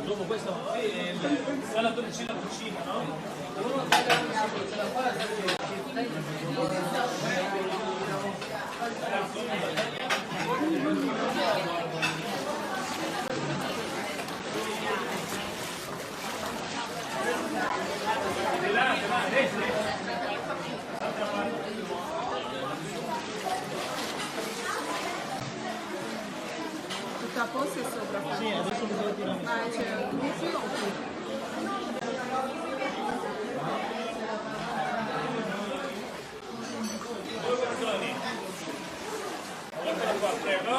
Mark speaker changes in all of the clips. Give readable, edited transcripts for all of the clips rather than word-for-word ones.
Speaker 1: Dopo questo la torcina cucina, no?
Speaker 2: Tutto a posto e sopra?
Speaker 1: Sì, adesso bisogna tirare.
Speaker 2: Ma c'è un viso o qui?
Speaker 1: Due porzioni. Guardala qua, prego.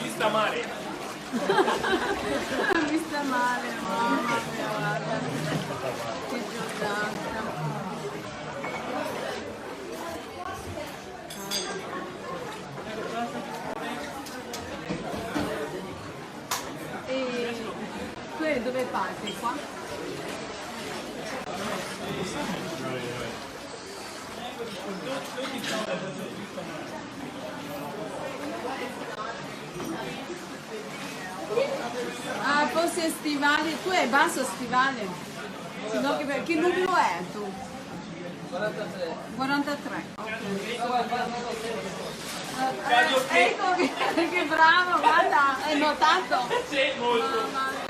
Speaker 1: Vista male.
Speaker 2: Vista male, mamma mia, guarda. Che giornata. E tu dove parti? Qua? Ah, forse stivali, tu hai basso stivale? Se no, che numero è tu?
Speaker 3: 43.
Speaker 2: 43. Ecco che bravo, guarda, hai notato?
Speaker 1: Sì, molto.
Speaker 2: Mamma mia.